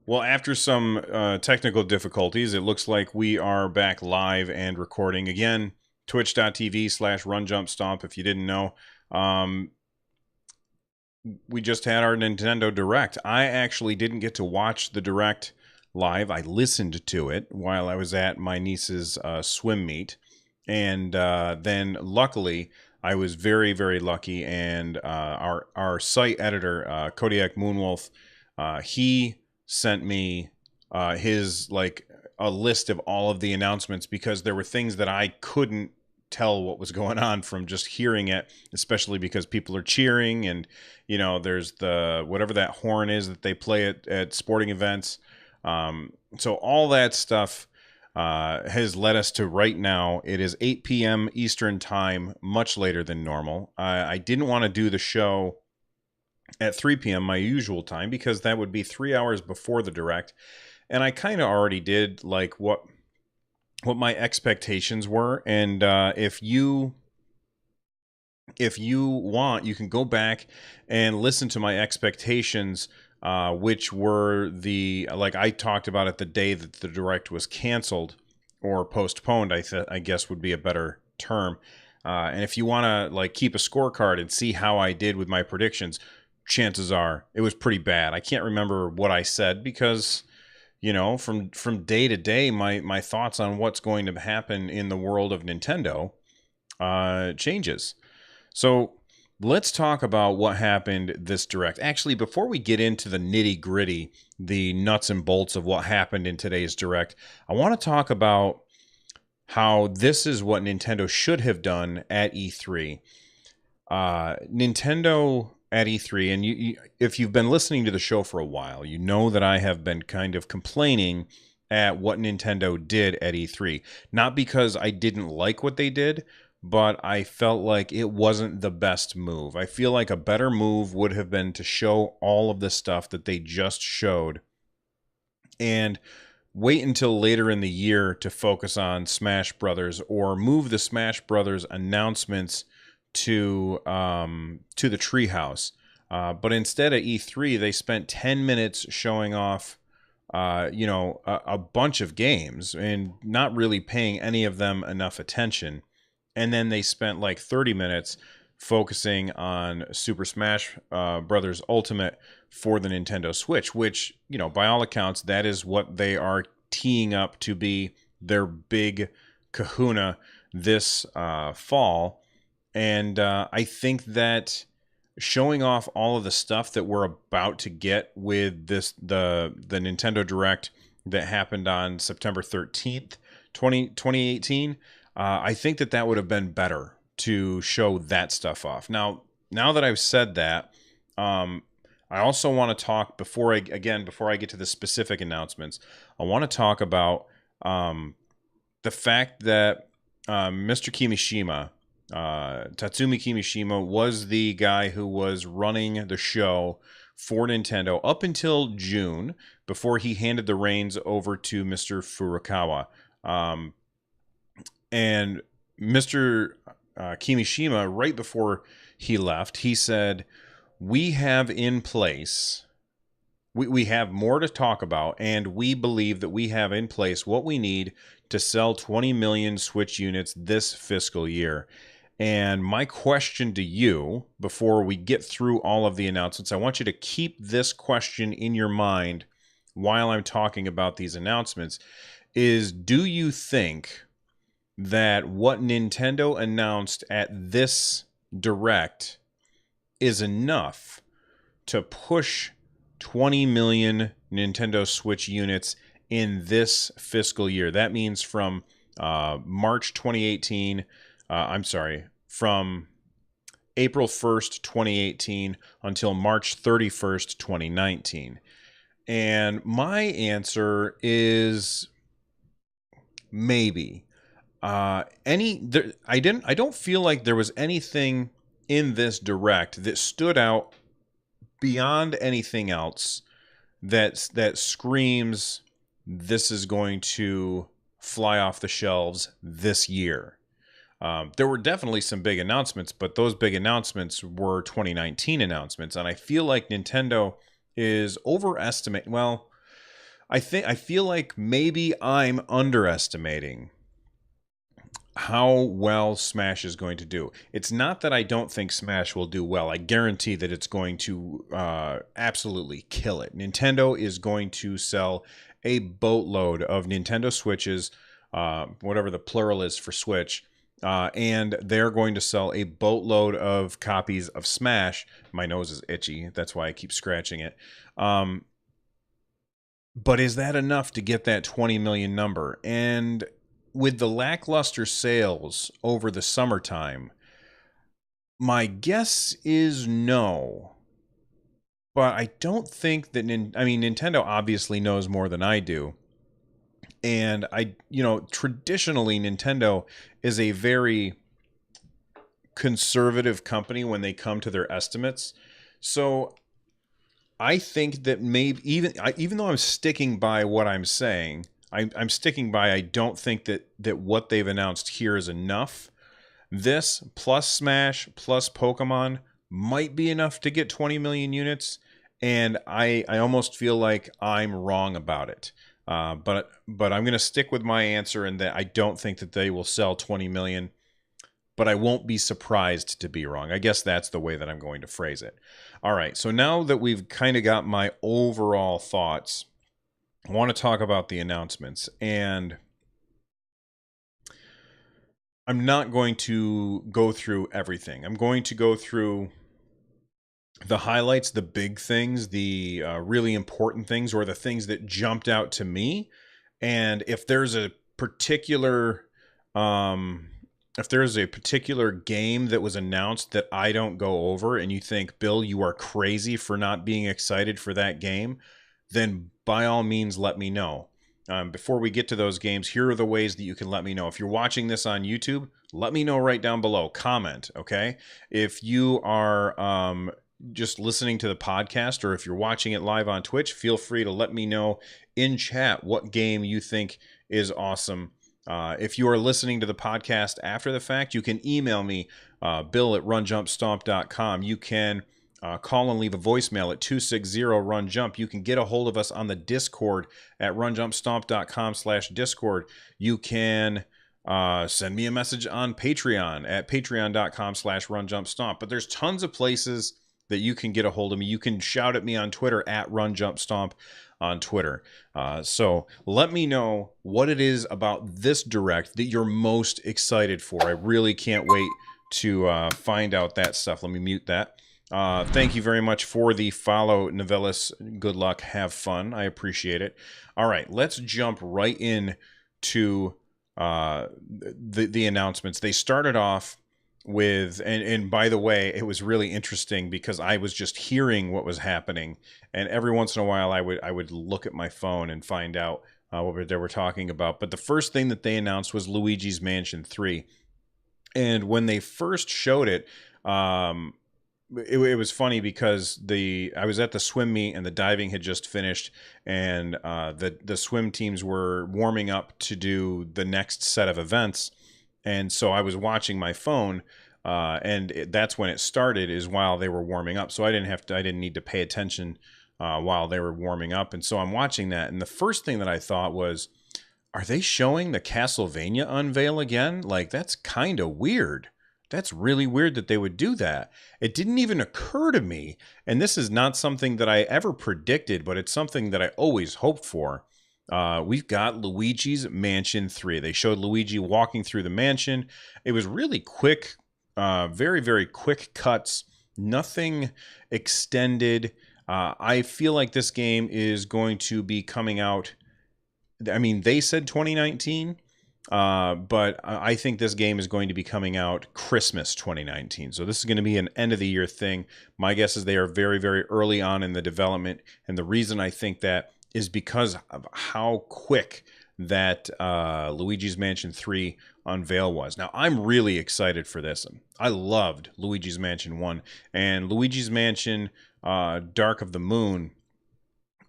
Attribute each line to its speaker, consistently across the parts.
Speaker 1: Well, after some technical difficulties, it looks like we are back live and recording again. Twitch.tv/RunJumpStomp. If you didn't know, um, we just had our Nintendo Direct. I actually didn't get to watch the Direct live. I listened to it while I was at my niece's swim meet. And then luckily, I was very, very lucky. And our site editor, Kodiak Moonwolf, he sent me his like a list of all of the announcements because there were things that I couldn't tell what was going on from just hearing it, especially because people are cheering and there's the whatever that horn is that they play at sporting events. So all that stuff has led us to right now. It is 8 p.m. Eastern time, much later than normal. I didn't want to do the show at 3 p.m. my usual time because that would be 3 hours before the direct, and I kind of already did like what my expectations were. And if you want, you can go back and listen to my expectations, which were the like I talked about it the day that the direct was canceled or postponed. I guess would be a better term. And if you want to like keep a scorecard and see how I did with my predictions, chances are it was pretty bad. I can't remember what I said because from day to day, my thoughts on what's going to happen in the world of Nintendo changes. So let's talk about what happened this direct. Actually, before we get into the nitty gritty, the nuts and bolts of what happened in today's direct, I want to talk about how this is what Nintendo should have done at E3. Nintendo at E3, and if you've been listening to the show for a while, you know that I have been kind of complaining at what Nintendo did at E3. Not because I didn't like what they did, but I felt like it wasn't the best move. I feel like a better move would have been to show all of the stuff that they just showed and wait until later in the year to focus on Smash Brothers, or move the Smash Brothers announcements to the treehouse. But instead at E3, they spent 10 minutes showing off a bunch of games and not really paying any of them enough attention. And then they spent like 30 minutes focusing on Super Smash Brothers Ultimate for the Nintendo Switch, which, by all accounts, that is what they are teeing up to be their big kahuna this fall. And I think that showing off all of the stuff that we're about to get with the Nintendo Direct that happened on September 13th, 2018, I think that would have been better to show that stuff off. Now that I've said that, I also want to talk before I get to the specific announcements. I want to talk about the fact that Mr. Kimishima, Tatsumi Kimishima, was the guy who was running the show for Nintendo up until June before he handed the reins over to Mr. Furukawa. And Mr. Kimishima, right before he left, he said, we have in place, we have more to talk about, and we believe that we have in place what we need to sell 20 million Switch units this fiscal year. And my question to you, before we get through all of the announcements, I want you to keep this question in your mind while I'm talking about these announcements, is do you think that what Nintendo announced at this direct is enough to push 20 million Nintendo Switch units in this fiscal year? That means from March 2018, from April 1st, 2018 until March 31st, 2019. And my answer is maybe. I don't feel like there was anything in this direct that stood out beyond anything else that screams this is going to fly off the shelves this year. There were definitely some big announcements, but those big announcements were 2019 announcements, and I feel like Nintendo is overestimating. Well, I feel like maybe I'm underestimating how well Smash is going to do. It's not that I don't think Smash will do well. I guarantee that it's going to absolutely kill it. Nintendo is going to sell a boatload of Nintendo Switches, whatever the plural is for Switch, and they're going to sell a boatload of copies of Smash. My nose is itchy. That's why I keep scratching it. But is that enough to get that 20 million number? And with the lackluster sales over the summertime, my guess is no. But I don't think that, Nintendo obviously knows more than I do. And traditionally, Nintendo is a very conservative company when they come to their estimates. So I think that maybe even though I'm sticking by what I'm saying, I'm sticking by I don't think that what they've announced here is enough. This plus Smash plus Pokemon might be enough to get 20 million units, and I almost feel like I'm wrong about it. But I'm going to stick with my answer in that I don't think that they will sell 20 million, but I won't be surprised to be wrong. I guess that's the way that I'm going to phrase it. All right, so now that we've kind of got my overall thoughts, I want to talk about the announcements. And I'm not going to go through everything. I'm going to go through the highlights, the big things, the really important things, or the things that jumped out to me. And if there's a particular game that was announced that I don't go over and you think, Bill, you are crazy for not being excited for that game, then by all means, let me know. Before we get to those games, here are the ways that you can let me know. If you're watching this on YouTube, let me know right down below. Comment, okay? If you are just listening to the podcast, or if you're watching it live on Twitch, feel free to let me know in chat what game you think is awesome. If you are listening to the podcast after the fact, you can email me, bill@runjumpstomp.com. You can call and leave a voicemail at 260-RUN-JUMP. You can get a hold of us on the Discord at runjumpstomp.com/Discord. You can send me a message on Patreon at patreon.com/runjumpstomp. But there's tons of places that you can get a hold of me. You can shout at me on Twitter at runjumpstomp on Twitter. So let me know what it is about this direct that you're most excited for. I really can't wait to find out that stuff. Let me mute that. Thank you very much for the follow, Novellis. Good luck. Have fun. I appreciate it. All right, let's jump right in to the announcements. They started off with, and by the way, it was really interesting because I was just hearing what was happening, and every once in a while I would look at my phone and find out what they were talking about. But the first thing that they announced was Luigi's Mansion 3. And when they first showed it, it was funny because I was at the swim meet and the diving had just finished, and the swim teams were warming up to do the next set of events. And so I was watching my phone, and that's when it started, is while they were warming up. So I didn't need to pay attention while they were warming up. And so I'm watching that, and the first thing that I thought was, are they showing the Castlevania unveil again? Like, that's kind of weird. That's really weird that they would do that. It didn't even occur to me, and this is not something that I ever predicted, but it's something that I always hoped for. We've got Luigi's Mansion 3. They showed Luigi walking through the mansion. It was really quick, very, very quick cuts, nothing extended. I feel like this game is going to be coming out. I mean, they said 2019, but I think this game is going to be coming out Christmas 2019. So this is going to be an end of the year thing. My guess is they are very, very early on in the development. And the reason I think that is because of how quick that Luigi's Mansion 3 unveil was. Now, I'm really excited for this. I loved Luigi's Mansion 1, and Luigi's Mansion Dark of the Moon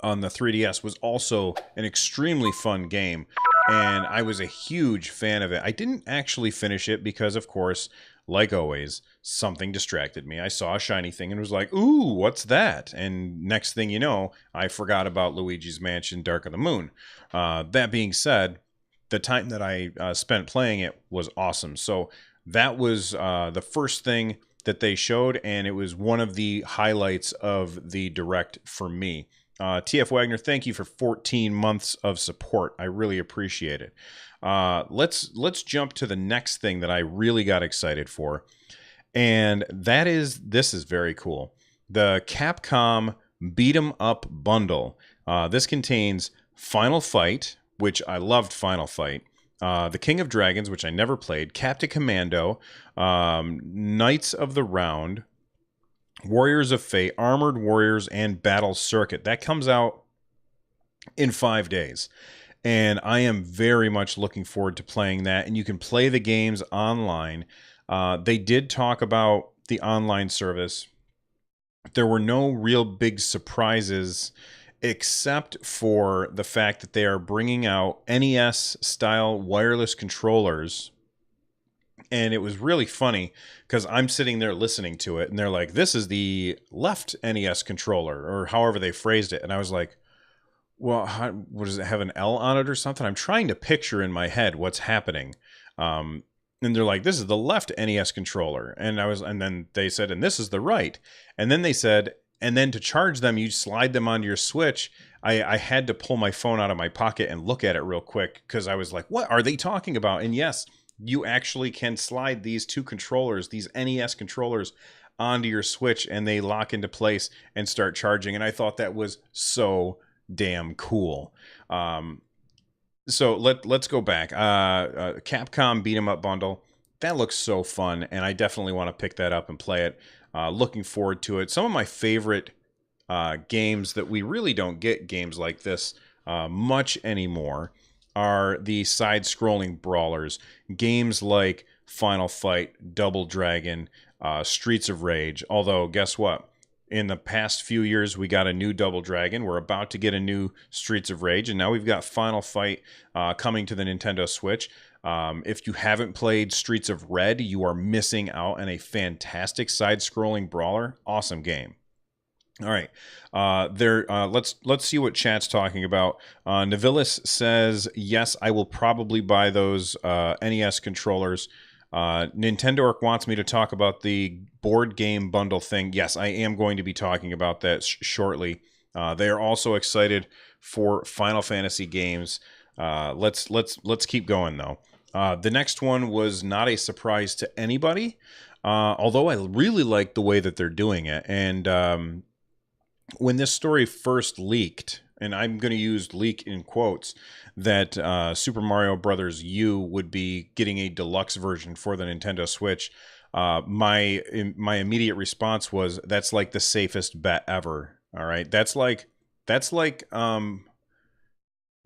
Speaker 1: on the 3DS was also an extremely fun game. and I was a huge fan of it. I didn't actually finish it because, of course, like always, something distracted me. I saw a shiny thing and was like, ooh, what's that? And next thing you know, I forgot about Luigi's Mansion Dark of the Moon. That being said, the time that I spent playing it was awesome. So that was the first thing that they showed, and it was one of the highlights of the Direct for me. TF Wagner, thank you for 14 months of support. I really appreciate it. Let's jump to the next thing that I really got excited for, and this is very cool. The Capcom Beat 'em Up bundle. This contains Final Fight, which I loved. Final Fight. The King of Dragons, which I never played. Captain Commando, Knights of the Round, Warriors of Fate, Armored Warriors, and Battle Circuit. That comes out in 5 days. And I am very much looking forward to playing that. And you can play the games online. They did talk about the online service. There were no real big surprises except for the fact that they are bringing out NES-style wireless controllers. And it was really funny because I'm sitting there listening to it, and they're like, this is the left NES controller, or however they phrased it. And I was like, well, what does it have, an L on it or something? I'm trying to picture in my head what's happening. And they're like, this is the left NES controller. And then they said, and this is the right. And then they said, and then to charge them, you slide them onto your Switch. I had to pull my phone out of my pocket and look at it real quick because I was like, what are they talking about? And yes, you actually can slide these two controllers, these NES controllers, onto your Switch, and they lock into place and start charging. And I thought that was so damn cool. So let's go back. Capcom Beat 'em Up bundle. That looks so fun, and I definitely want to pick that up and play it. Looking forward to it. Some of my favorite games that we really don't get games like this much anymore are the side-scrolling brawlers. Games like Final Fight, Double Dragon, Streets of Rage. Although, guess what? In the past few years, we got a new Double Dragon. We're about to get a new Streets of Rage. And now we've got Final Fight coming to the Nintendo Switch. If you haven't played Streets of Red, you are missing out on a fantastic side-scrolling brawler. Awesome game. All right, let's see what chat's talking about. Navilis says, yes, I will probably buy those NES controllers. Nintendo wants me to talk about the board game bundle thing. Yes, I am going to be talking about that shortly. They are also excited for Final Fantasy games. Let's keep going though. The next one was not a surprise to anybody, although I really like the way that they're doing it. And when this story first leaked, and I'm going to use leak in quotes, that Super Mario Brothers U would be getting a deluxe version for the Nintendo Switch, my immediate response was, that's like the safest bet ever. All right, that's like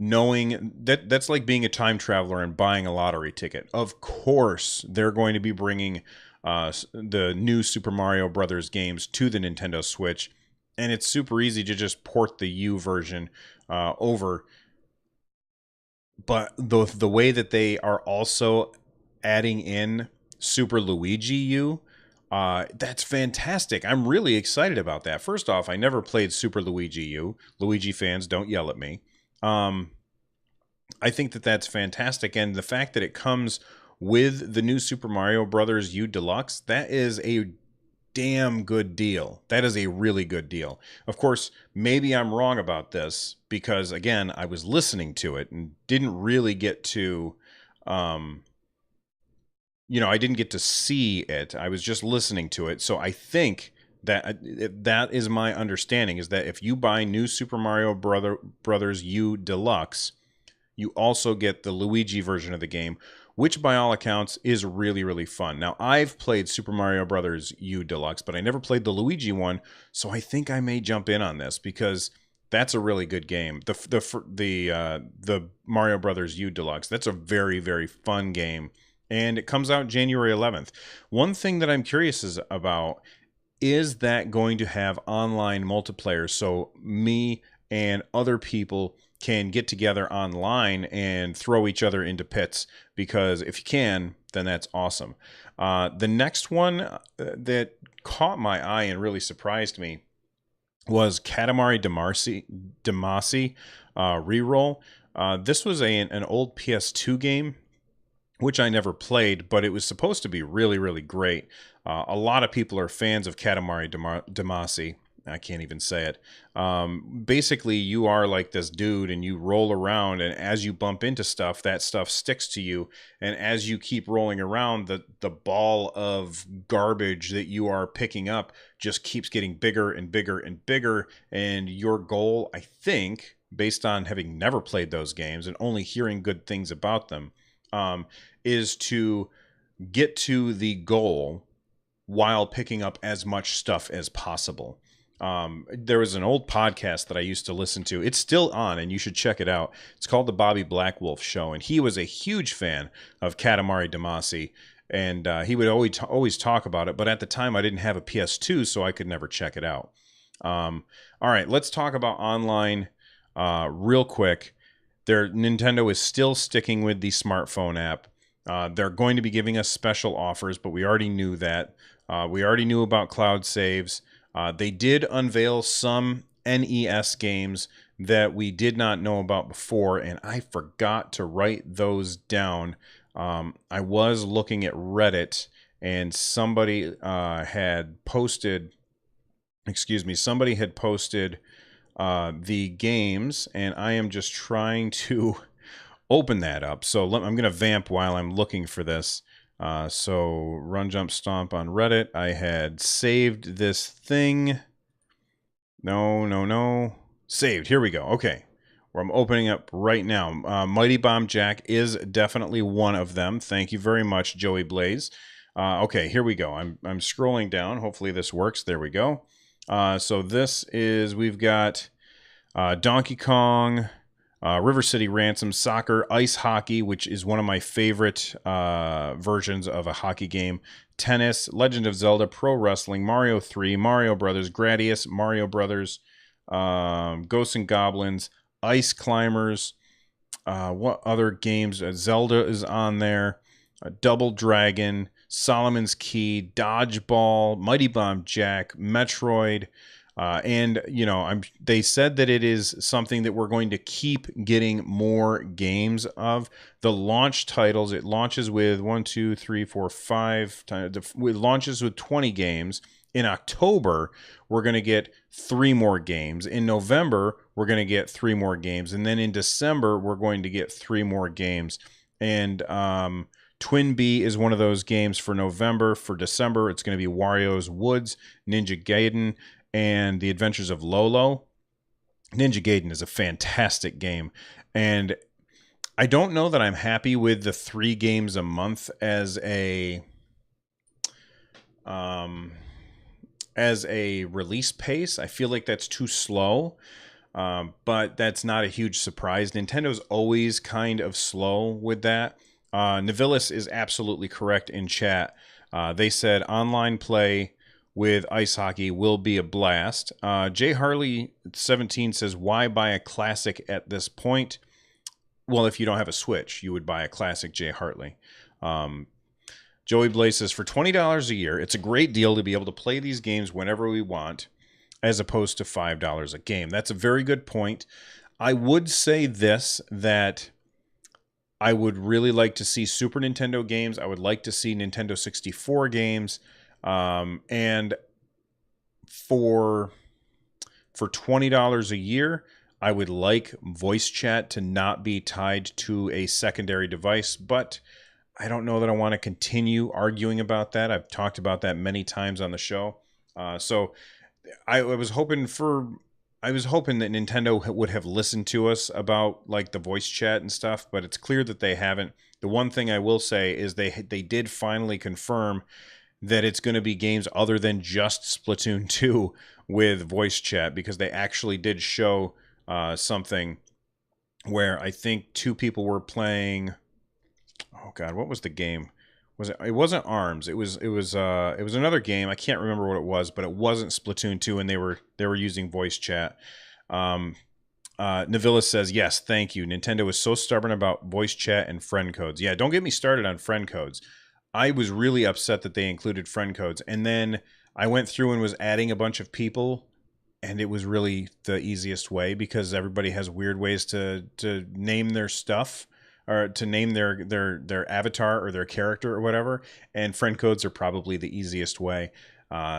Speaker 1: knowing that's like being a time traveler and buying a lottery ticket. Of course, they're going to be bringing the new Super Mario Brothers games to the Nintendo Switch. And it's super easy to just port the U version over. But the way that they are also adding in Super Luigi U, that's fantastic. I'm really excited about that. First off, I never played Super Luigi U. Luigi fans, don't yell at me. I think that that's fantastic. And the fact that it comes with the new Super Mario Brothers U Deluxe, that is a damn good deal. That is a really good deal. Of course, maybe I'm wrong about this because, again, I was listening to it and didn't really get to, I didn't get to see it. I was just listening to it. So I think that that is my understanding, is that if you buy new Super Mario Brothers U Deluxe, you also get the Luigi version of the game, which by all accounts is really, really fun. Now, I've played Super Mario Brothers U Deluxe, but I never played the Luigi one, so I think I may jump in on this because that's a really good game. The Mario Brothers U Deluxe, that's a very, very fun game, and it comes out January 11th. One thing that I'm curious about is that going to have online multiplayer, so me and other people can get together online and throw each other into pits, because if you can, then that's awesome. The next one that caught my eye and really surprised me was Katamari Damacy Reroll. This was an old PS2 game, which I never played, but it was supposed to be really, really great. A lot of people are fans of Katamari Damacy. I can't even say it. Basically, you are like this dude and you roll around, and as you bump into stuff, that stuff sticks to you. And as you keep rolling around, the ball of garbage that you are picking up just keeps getting bigger and bigger and bigger. And your goal, I think, based on having never played those games and only hearing good things about them, is to get to the goal while picking up as much stuff as possible. There was an old podcast that I used to listen to. It's still on, and you should check it out. It's called The Bobby Blackwolf Show, and he was a huge fan of Katamari Damacy, and he would always talk about it. But at the time, I didn't have a PS2, so I could never check it out. All right, let's talk about online real quick. Nintendo is still sticking with the smartphone app. They're going to be giving us special offers, but we already knew that. We already knew about cloud saves. They did unveil some NES games that we did not know about before, and I forgot to write those down. I was looking at Reddit, and somebody had posted the games, and I am just trying to open that up. So I'm going to vamp while I'm looking for this. So run, jump, stomp on Reddit. I had saved this thing. No. Saved. Here we go. Okay. Where I'm opening up right now. Mighty Bomb Jack is definitely one of them. Thank you very much, Joey Blaze. Okay, here we go. I'm scrolling down. Hopefully this works. There we go. So we've got Donkey Kong, River City Ransom, Soccer, Ice Hockey, which is one of my favorite versions of a hockey game, Tennis, Legend of Zelda, Pro Wrestling, Mario 3, Mario Brothers, Gradius, Mario Brothers, Ghosts and Goblins, Ice Climbers, what other games? Zelda is on there, Double Dragon, Solomon's Key, Dodgeball, Mighty Bomb Jack, Metroid, and they said that it is something that we're going to keep getting more games of. The launch titles, it launches with 1, 2, 3, 4, 5. It launches with 20 games. In October, we're going to get 3 more games. In November, we're going to get 3 more games, and then in December, we're going to get 3 more games. And Twin Bee is one of those games for November. For December, it's going to be Wario's Woods, Ninja Gaiden, and The Adventures of Lolo. Ninja Gaiden is a fantastic game, and I don't know that I'm happy with the 3 games a month as a release pace. I feel like that's too slow, but that's not a huge surprise. Nintendo's always kind of slow with that. Navilis is absolutely correct in chat. They said online play with ice hockey will be a blast. Jay Harley 17 says, why buy a classic at this point? Well, if you don't have a Switch, you would buy a classic, Jay Hartley. Joey Blaze says, for $20 a year, it's a great deal to be able to play these games whenever we want, as opposed to $5 a game. That's a very good point. I would say this, that I would really like to see Super Nintendo games. I would like to see Nintendo 64 games. And for $20 a year, I would like voice chat to not be tied to a secondary device, but I don't know that I want to continue arguing about that. I've talked about that many times on the show. So I was hoping that Nintendo would have listened to us about like the voice chat and stuff, but it's clear that they haven't. The one thing I will say is they did finally confirm that it's going to be games other than just Splatoon 2 with voice chat, because they actually did show something where I think 2 people were playing. Oh God, what was the game? It wasn't ARMS. It was another game. I can't remember what it was, but it wasn't Splatoon 2, and they were using voice chat. Navilis says, yes, thank you. Nintendo is so stubborn about voice chat and friend codes. Yeah, don't get me started on friend codes. I was really upset that they included friend codes. And then I went through and was adding a bunch of people, and it was really the easiest way because everybody has weird ways to name their stuff or to name their avatar or their character or whatever. And friend codes are probably the easiest way.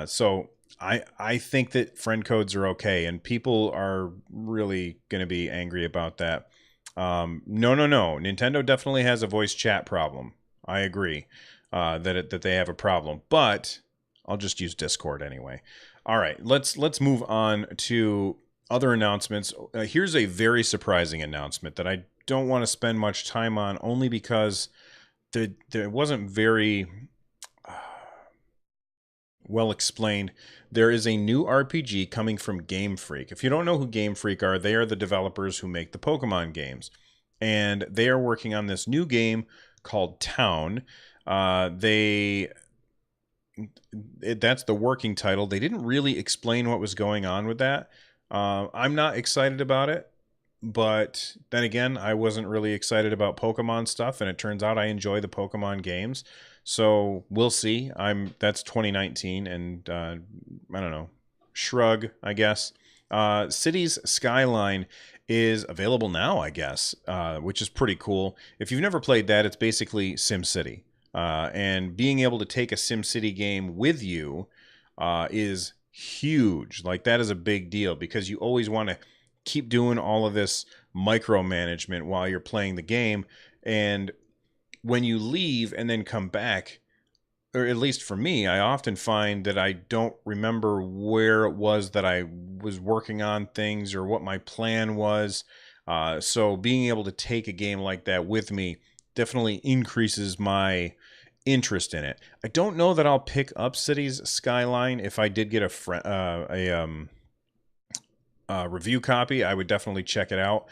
Speaker 1: So I think that friend codes are okay, and people are really going to be angry about that. No. Nintendo definitely has a voice chat problem. I agree that they have a problem, but I'll just use Discord anyway. All right, let's move on to other announcements. Here's a very surprising announcement that I don't want to spend much time on, only because there wasn't very well explained. There is a new RPG coming from Game Freak. If you don't know who Game Freak are, they are the developers who make the Pokemon games. And they are working on this new game called Town. That's the working title. They didn't really explain what was going on with that. I'm not excited about it. But then again, I wasn't really excited about Pokemon stuff, and it turns out I enjoy the Pokemon games. So we'll see. That's 2019, and I don't know. Shrug, I guess. Cities Skyline is available now, I guess, which is pretty cool. If you've never played that, it's basically SimCity. And being able to take a SimCity game with you is huge. Like, that is a big deal because you always want to keep doing all of this micromanagement while you're playing the game. And when you leave and then come back, or at least for me, I often find that I don't remember where it was that I was working on things or what my plan was. So being able to take a game like that with me definitely increases my interest in it. I don't know that I'll pick up Cities Skyline. If I did get a review copy, I would definitely check it out.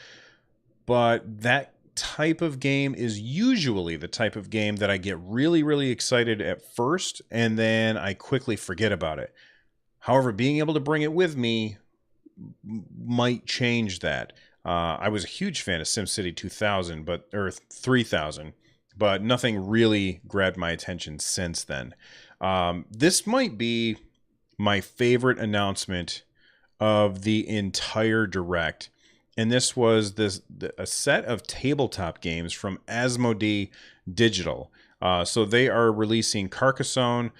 Speaker 1: But that type of game is usually the type of game that I get really, really excited at first, and then I quickly forget about it. However, being able to bring it with me might change that. I was a huge fan of SimCity 2000, or 3000, but nothing really grabbed my attention since then. This might be my favorite announcement of the entire Direct. And this was a set of tabletop games from Asmodee Digital. So they are releasing Carcassonne,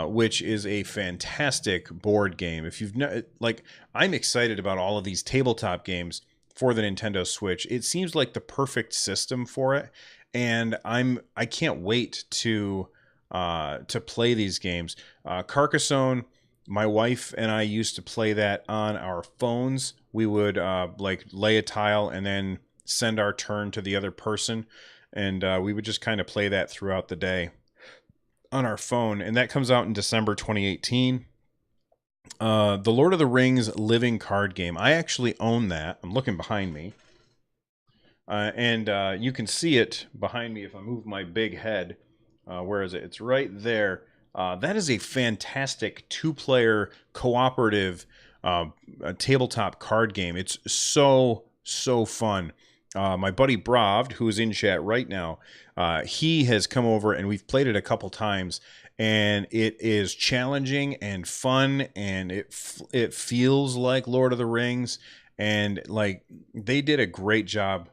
Speaker 1: which is a fantastic board game. If you've I'm excited about all of these tabletop games for the Nintendo Switch. It seems like the perfect system for it, and I can't wait to play these games. Carcassonne. My wife and I used to play that on our phones. We would lay a tile and then send our turn to the other person, and we would just kind of play that throughout the day on our phone. And that comes out in December 2018. The Lord of the Rings living card game. I actually own that. I'm looking behind me, and you can see it behind me if I move my big head. Where is it? It's right there. That is a fantastic two-player cooperative tabletop card game. It's so fun. My buddy Bravd, who is in chat right now, he has come over and we've played it a couple times, and it is challenging and fun, and it feels like Lord of the Rings, and like they did a great job.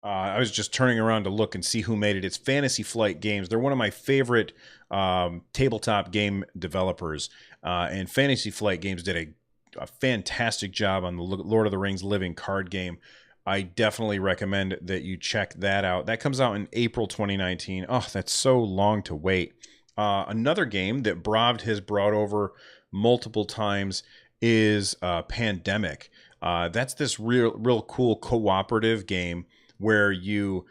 Speaker 1: I was just turning around to look and see who made it. It's Fantasy Flight Games. They're one of my favorite tabletop game developers. And Fantasy Flight Games did a fantastic job on the Lord of the Rings living card game. I definitely recommend that you check that out. That comes out in April 2019. Oh, that's so long to wait. Another game that Bravd has brought over multiple times is Pandemic. That's this real cool cooperative game where you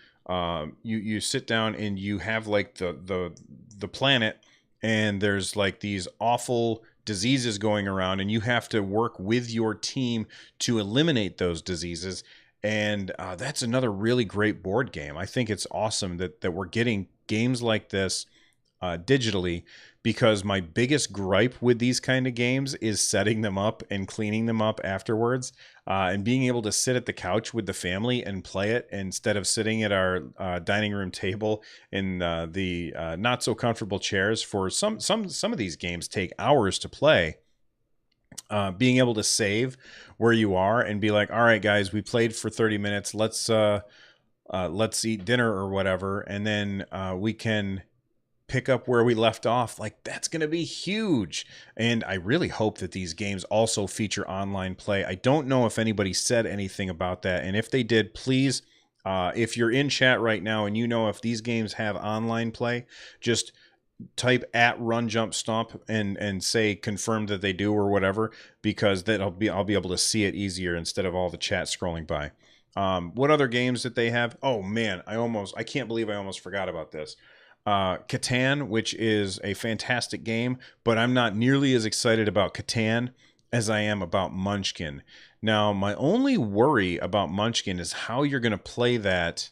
Speaker 1: sit down and you have like the planet, and there's like these awful diseases going around, and you have to work with your team to eliminate those diseases. And that's another really great board game. I think it's awesome that we're getting games like this digitally, because my biggest gripe with these kind of games is setting them up and cleaning them up afterwards, and being able to sit at the couch with the family and play it instead of sitting at our dining room table in the not so comfortable chairs. For some of these games take hours to play. Being able to save where you are and be like, all right, guys, we played for 30 minutes. Let's eat dinner or whatever, and then we can pick up where we left off. Like, that's going to be huge. And I really hope that these games also feature online play. I don't know if anybody said anything about that, and if they did, please, if you're in chat right now and you know if these games have online play, just type at run jump stomp and say confirm that they do or whatever, because that I'll be able to see it easier instead of all the chat scrolling by. What other games that they have? Oh man, I can't believe I almost forgot about this. Catan, which is a fantastic game, but I'm not nearly as excited about Catan as I am about Munchkin. Now, my only worry about Munchkin is how you're going to play that,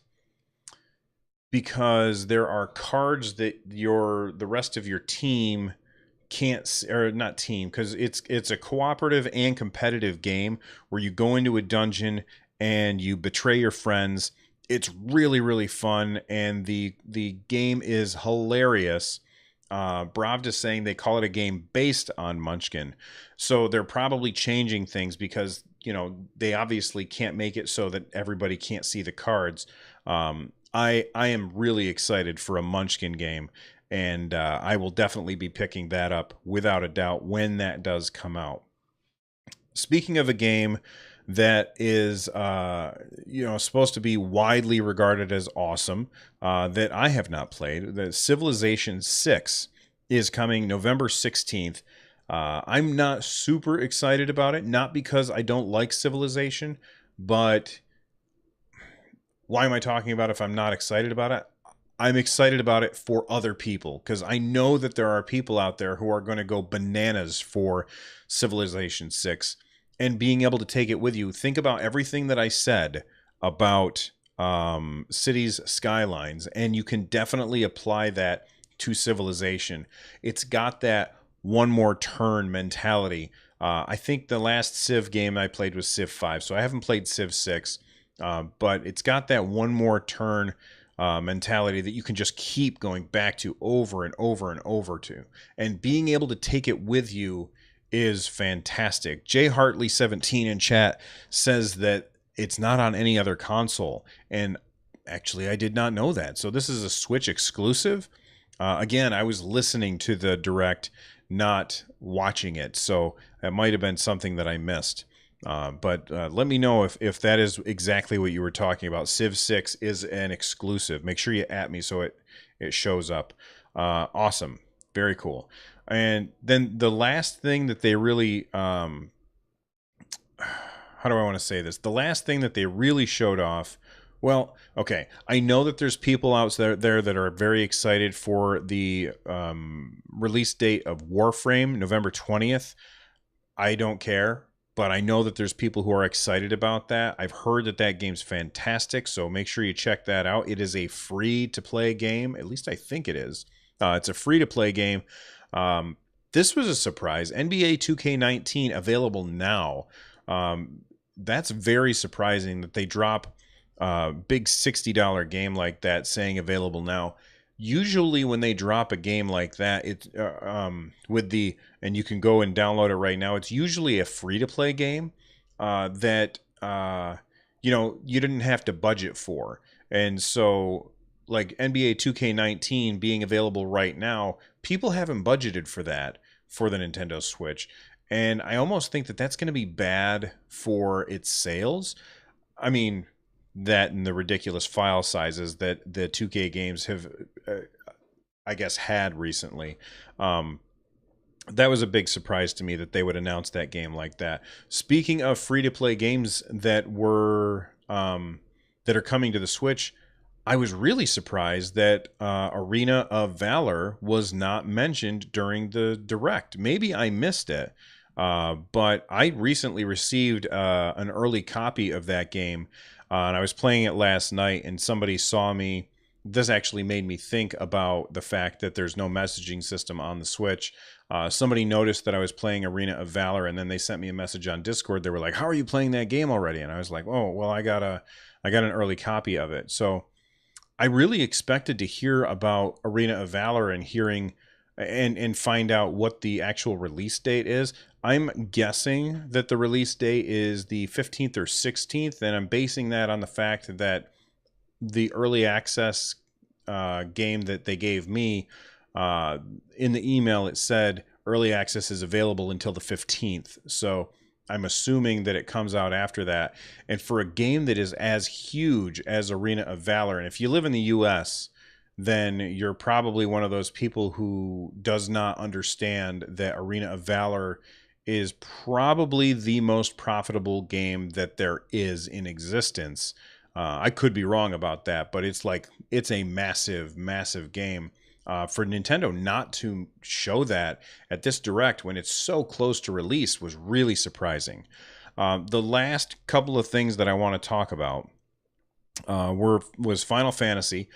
Speaker 1: because there are cards that the rest of your team can't, or not team, because it's a cooperative and competitive game where you go into a dungeon and you betray your friends. It's really, really fun, and the game is hilarious. Bravda's saying they call it a game based on Munchkin, so they're probably changing things because they obviously can't make it so that everybody can't see the cards. I am really excited for a Munchkin game, and I will definitely be picking that up without a doubt when that does come out. Speaking of a game that is supposed to be widely regarded as awesome, that I have not played, the Civilization 6 is coming November 16th. I'm not super excited about it, not because I don't like Civilization, but why am I talking about it if I'm not excited about it? I'm excited about it for other people, because I know that there are people out there who are going to go bananas for Civilization 6 and being able to take it with you. Think about everything that I said about cities skylines, and you can definitely apply that to Civilization. It's got that one more turn mentality. I think the last Civ game I played was Civ 5, so I haven't played Civ 6, but it's got that one more turn mentality that you can just keep going back to over and over and over to, and being able to take it with you is fantastic. Jay Hartley 17 in chat says that it's not on any other console, and actually I did not know that. So this is a Switch exclusive. Again, I was listening to the direct, not watching it, so it might have been something that I missed. But let me know if that is exactly what you were talking about. Civ 6 is an exclusive. Make sure you at me so it shows up. Awesome. Very cool. And then the last thing that they really, how do I want to say this? The last thing that they really showed off, well, okay, I know that there's people out there that are very excited for the release date of Warframe, November 20th. I don't care, but I know that there's people who are excited about that. I've heard that game's fantastic, so make sure you check that out. It is a free-to-play game. At least I think it is. It's a free-to-play game. This was a surprise. NBA 2K19 available now. That's very surprising that they drop a big $60 game like that saying available now. Usually when they drop a game like that, it's and you can go and download it right now, it's usually a free-to-play game that you didn't have to budget for. And so, like NBA 2K19 being available right now, people haven't budgeted for that for the Nintendo Switch. And I almost think that that's going to be bad for its sales. I mean, that and the ridiculous file sizes that the 2K games have, I guess, had recently. That was a big surprise to me that they would announce that game like that. Speaking of free-to-play games that were that are coming to the Switch, I was really surprised that Arena of Valor was not mentioned during the Direct. Maybe I missed it, but I recently received an early copy of that game, and I was playing it last night, and somebody saw me this actually made me think about the fact that there's no messaging system on the Switch. Somebody noticed that I was playing Arena of Valor, and then they sent me a message on Discord. They were like, "How are you playing that game already?" And I was like, "Oh, well, I got an early copy of it." So I really expected to hear about Arena of Valor and hearing and find out what the actual release date is. I'm guessing that the release date is the 15th or 16th, and I'm basing that on the fact that the early access game that they gave me, in the email it said early access is available until the 15th. So I'm assuming that it comes out after that. And for a game that is as huge as Arena of Valor, and if you live in the US, then you're probably one of those people who does not understand that Arena of Valor is probably the most profitable game that there is in existence. I could be wrong about that, but it's a massive, massive game. For Nintendo not to show that at this Direct when it's so close to release was really surprising. The last couple of things that I want to talk about was Final Fantasy.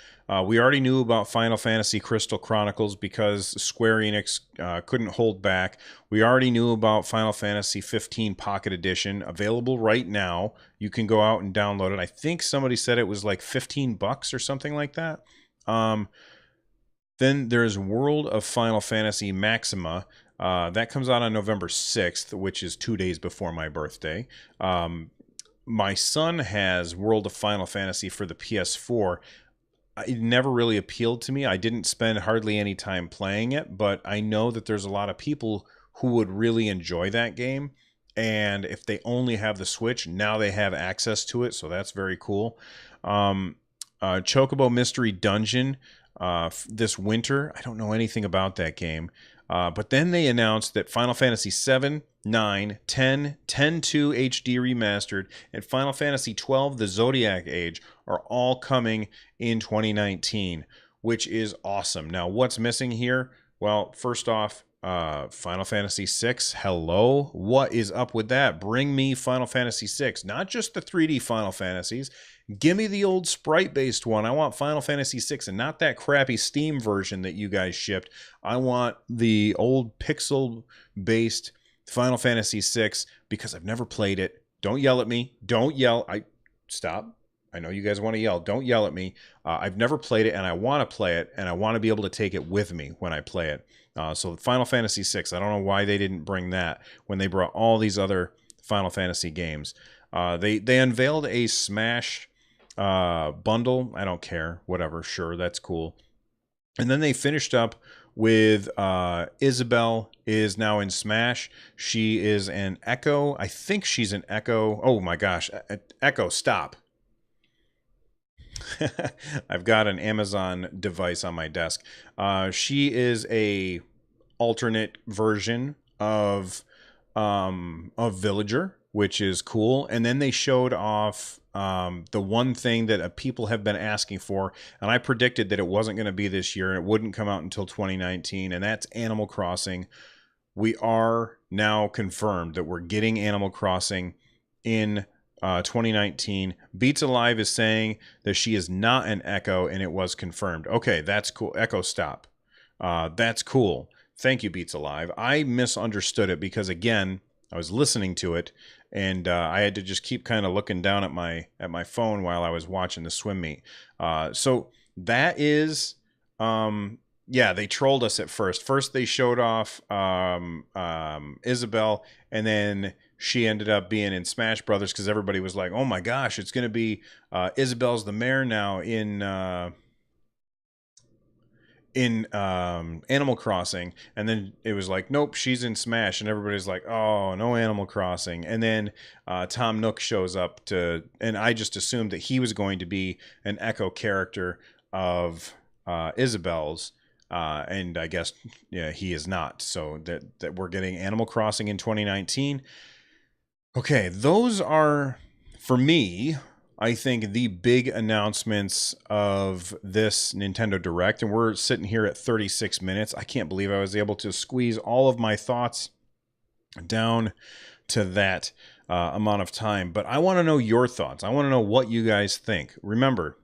Speaker 1: We already knew about Final Fantasy Crystal Chronicles because Square Enix couldn't hold back. We already knew about Final Fantasy 15 Pocket Edition, available right now. You can go out and download it. I think somebody said it was like $15 or something like that. Then there's World of Final Fantasy Maxima. That comes out on November 6th, which is 2 days before my birthday. My son has World of Final Fantasy for the PS4. It never really appealed to me. I didn't spend hardly any time playing it, but I know that there's a lot of people who would really enjoy that game. And if they only have the Switch, now they have access to it, so that's very cool. Chocobo Mystery Dungeon this winter. I don't know anything about that game. But then they announced that Final Fantasy 7, 9, 10, 10-2 HD Remastered, and Final Fantasy 12, The Zodiac Age are all coming in 2019, which is awesome. Now, what's missing here? Well, first off, Final Fantasy 6, hello? What is up with that? Bring me Final Fantasy 6, not just the 3D Final Fantasies. Give me the old sprite-based one. I want Final Fantasy 6 and not that crappy Steam version that you guys shipped. I want the old pixel-based Final Fantasy 6 because I've never played it. Don't yell at me. Don't yell. Stop. I know you guys want to yell. Don't yell at me. I've never played it, and I want to play it, and I want to be able to take it with me when I play it. So Final Fantasy 6, I don't know why they didn't bring that when they brought all these other Final Fantasy games. They unveiled a Smash bundle. I don't care. Whatever. Sure, that's cool. And then they finished up with Isabelle is now in Smash. She is an Echo. I think she's an Echo. Oh my gosh. Echo, stop. I've got an Amazon device on my desk. She is a alternate version of Villager, which is cool. And then they showed off the one thing that people have been asking for, and I predicted that it wasn't going to be this year and it wouldn't come out until 2019, and that's Animal Crossing. We are now confirmed that we're getting Animal Crossing in 2019. Beats Alive is saying that she is not an Echo, and it was confirmed. Okay, that's cool. Echo, stop. That's cool. Thank you, Beats Alive. I misunderstood it because, again, I was listening to it, and I had to just keep kind of looking down at my phone while I was watching the swim meet. So that is, yeah, they trolled us at first. First, they showed off Isabelle, and then she ended up being in Smash Brothers because everybody was like, "Oh my gosh, it's going to be Isabelle's the mayor now in Animal Crossing," and then it was like, nope, she's in Smash, and everybody's like, oh, no Animal Crossing. And then Tom Nook shows up and I just assumed that he was going to be an Echo character of Isabelle's, and I guess yeah, he is not. So that we're getting Animal Crossing in 2019. Okay, those are, for me, I think the big announcements of this Nintendo Direct, and we're sitting here at 36 minutes. I can't believe I was able to squeeze all of my thoughts down to that amount of time, but I want to know your thoughts. I want to know what you guys think. Remember,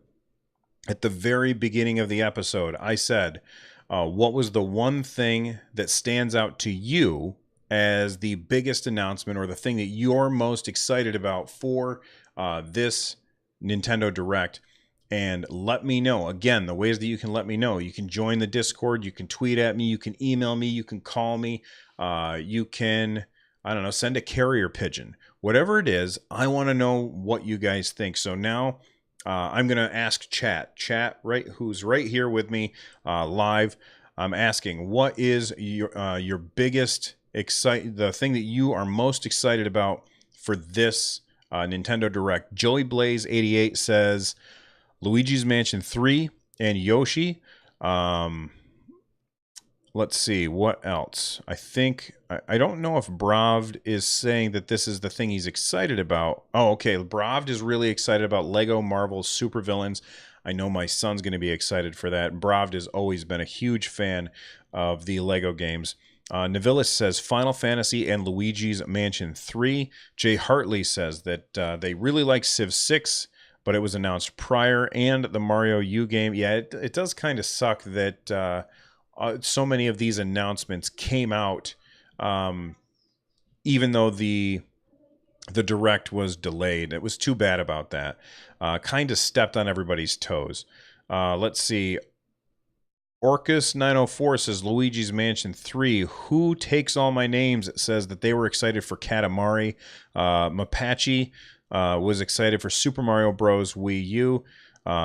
Speaker 1: At the very beginning of the episode, I said, what was the one thing that stands out to you as the biggest announcement or the thing that you're most excited about for this Nintendo Direct? And let me know. Again, the ways that you can let me know. You can join the Discord. You can tweet at me. You can email me. You can call me. You can, I don't know, send a carrier pigeon. Whatever it is, I want to know what you guys think. So now I'm going to ask Chat, right, who's right here with me live. I'm asking, what is your biggest the thing that you are most excited about for this Nintendo Direct? Joey Blaze 88 says Luigi's Mansion 3 and Yoshi. Let's see, what else? I don't know if Bravd is saying that this is the thing he's excited about. Oh, okay. Bravd is really excited about Lego Marvel's Supervillains. I know my son's going to be excited for that. Bravd has always been a huge fan of the Lego games. Navilis says Final Fantasy and Luigi's Mansion 3. Jay Hartley says that they really like Civ 6, but it was announced prior, and the Mario U game. Yeah, it does kind of suck that so many of these announcements came out even though the Direct was delayed. It was too bad about that. Kind of stepped on everybody's toes. Let's see. Orcus 904 says Luigi's Mansion 3. Who Takes All My Names? It says that they were excited for Katamari. Mapache was excited for Super Mario Bros. Wii U.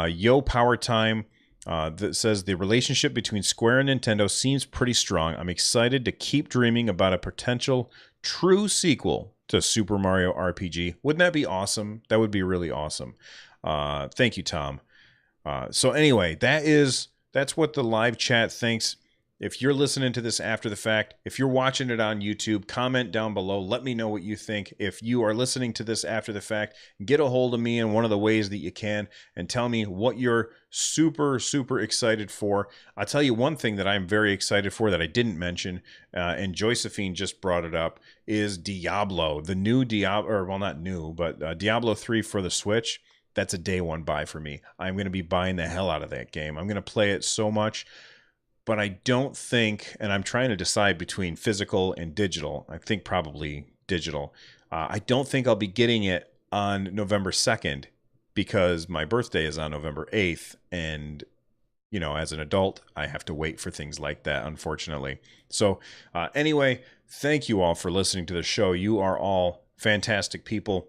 Speaker 1: Yo Power Time that says the relationship between Square and Nintendo seems pretty strong. I'm excited to keep dreaming about a potential true sequel to Super Mario RPG. Wouldn't that be awesome? That would be really awesome. Thank you, Tom. So anyway, that's what the live chat thinks. If you're listening to this after the fact, if you're watching it on YouTube, comment down below. Let me know what you think. If you are listening to this after the fact, get a hold of me in one of the ways that you can and tell me what you're super, super excited for. I'll tell you one thing that I'm very excited for that I didn't mention, and Josephine just brought it up, is Diablo. The new Diablo, or well, not new, but Diablo 3 for the Switch. That's a day one buy for me. I'm going to be buying the hell out of that game. I'm going to play it so much. But I don't think, and I'm trying to decide between physical and digital. I think probably digital. I don't think I'll be getting it on November 2nd because my birthday is on November 8th. And, you know, as an adult, I have to wait for things like that, unfortunately. So anyway, thank you all for listening to the show. You are all fantastic people.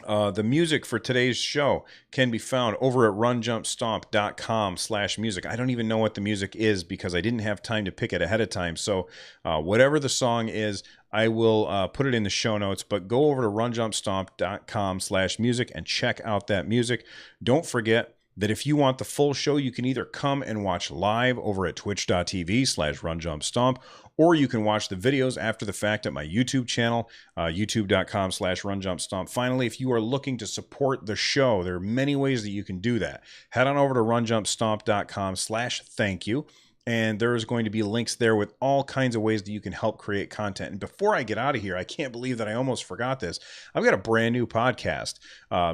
Speaker 1: The music for today's show can be found over at runjumpstomp.com/music. I don't even know what the music is because I didn't have time to pick it ahead of time. So whatever the song is, I will put it in the show notes, but go over to runjumpstomp.com/music and check out that music. Don't forget that if you want the full show, you can either come and watch live over at twitch.tv/runjumpstomp, or you can watch the videos after the fact at my YouTube channel, youtube.com/runjumpstomp. Finally, if you are looking to support the show, there are many ways that you can do that. Head on over to runjumpstomp.com/thank-you. And there is going to be links there with all kinds of ways that you can help create content. And before I get out of here, I can't believe that I almost forgot this. I've got a brand new podcast.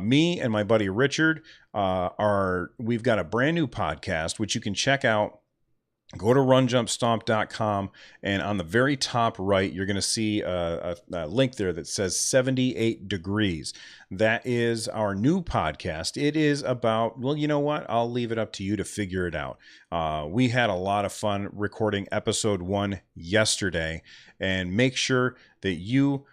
Speaker 1: Me and my buddy Richard we've got a brand new podcast, which you can check out. Go to runjumpstomp.com, and on the very top right, you're going to see a link there that says 78 Degrees. That is our new podcast. It is about, well, you know what? I'll leave it up to you to figure it out. We had a lot of fun recording episode 1 yesterday, and make sure that you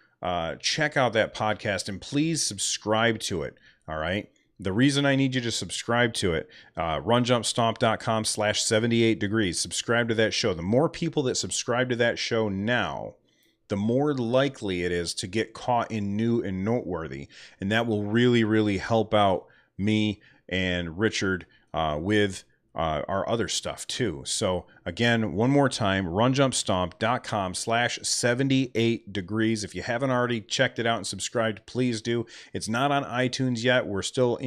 Speaker 1: check out that podcast, and please subscribe to it, all right? The reason I need you to subscribe to it, runjumpstomp.com/78 Degrees. Subscribe to that show. The more people that subscribe to that show now, the more likely it is to get caught in new and noteworthy. And that will really, really help out me and Richard with our other stuff too. So again, one more time, runjumpstomp.com/78 Degrees. If you haven't already checked it out and subscribed, please do. It's not on iTunes yet. We're still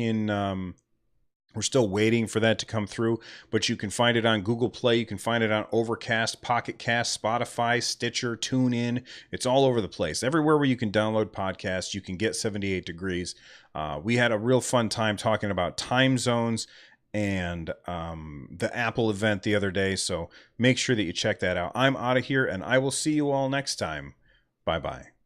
Speaker 1: waiting for that to come through, but you can find it on Google Play. You can find it on Overcast, Pocket Cast, Spotify, Stitcher, TuneIn. It's all over the place. Everywhere where you can download podcasts, you can get 78 Degrees. We had a real fun time talking about time zones and the Apple event the other day. So make sure that you check that out. I'm out of here, and I will see you all next time. Bye-bye.